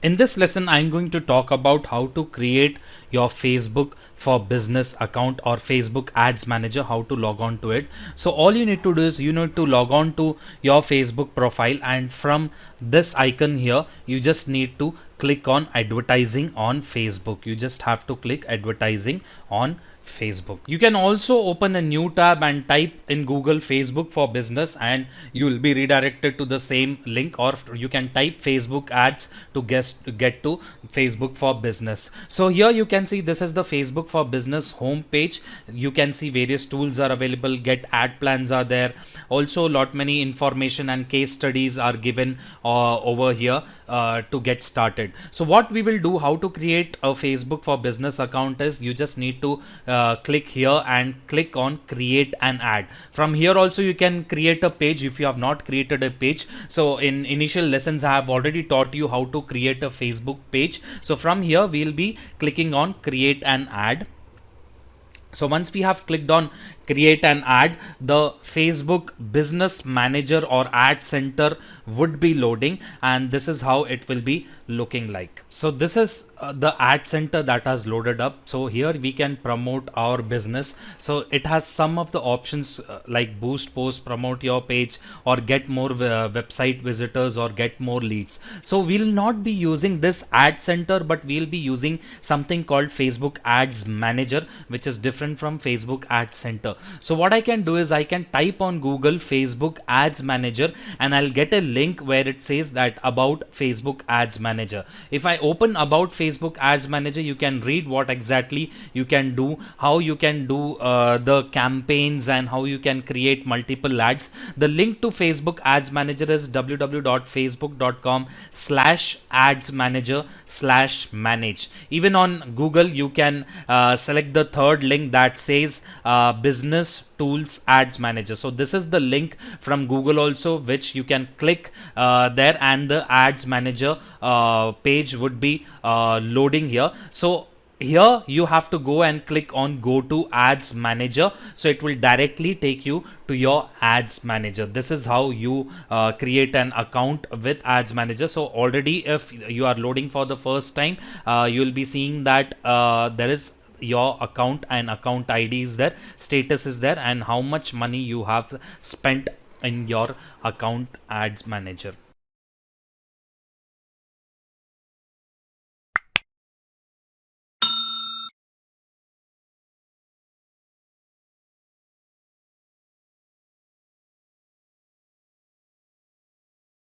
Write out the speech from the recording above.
In this lesson, I'm going to talk about how to create your Facebook for business account or Facebook ads manager, how to log on to it. So all you need to do is you need to log on to your Facebook profile, and from this icon here, you just need to click on advertising on Facebook. You just have to click advertising on Facebook. You can also open a new tab and type in Google Facebook for business, and you will be redirected to the same link, or you can type Facebook ads to get to Facebook for business. So here you can see this is the Facebook for business home page. You can see various tools are available, get ad plans are there, also lot many information and case studies are given over here to get started. So what we will do, how to create a Facebook for business account, is you just need to click here and click on create an ad. From here also you can create a page if you have not created a page. So in initial lessons I have already taught you how to create a Facebook page. So from here we'll be clicking on create an ad. So once we have clicked on create an ad, the Facebook business manager or ad center would be loading, and this is how it will be looking like. So this is the ad center that has loaded up. So here we can promote our business. So it has some of the options like boost post, promote your page, or get more website visitors, or get more leads. So we'll not be using this ad center, but we'll be using something called Facebook ads manager, which is different from Facebook ad center. So what I can do is I can type on Google Facebook ads manager, and I'll get a link where it says that about Facebook ads manager. If I open about Facebook ads manager, you can read what exactly you can do, how you can do the campaigns, and how you can create multiple ads. The link to Facebook ads manager is www.facebook.com/ads-manager/manage. Even on Google you can select the third link that says business tools ads manager. So this is the link from Google also, which you can click there, and the ads manager page would be loading here. So here you have to go and click on go to ads manager, so it will directly take you to your ads manager. This is how you create an account with ads manager. So already if you are loading for the first time, you will be seeing that there is your account and account ID is there, status is there, and how much money you have spent in your account ads manager.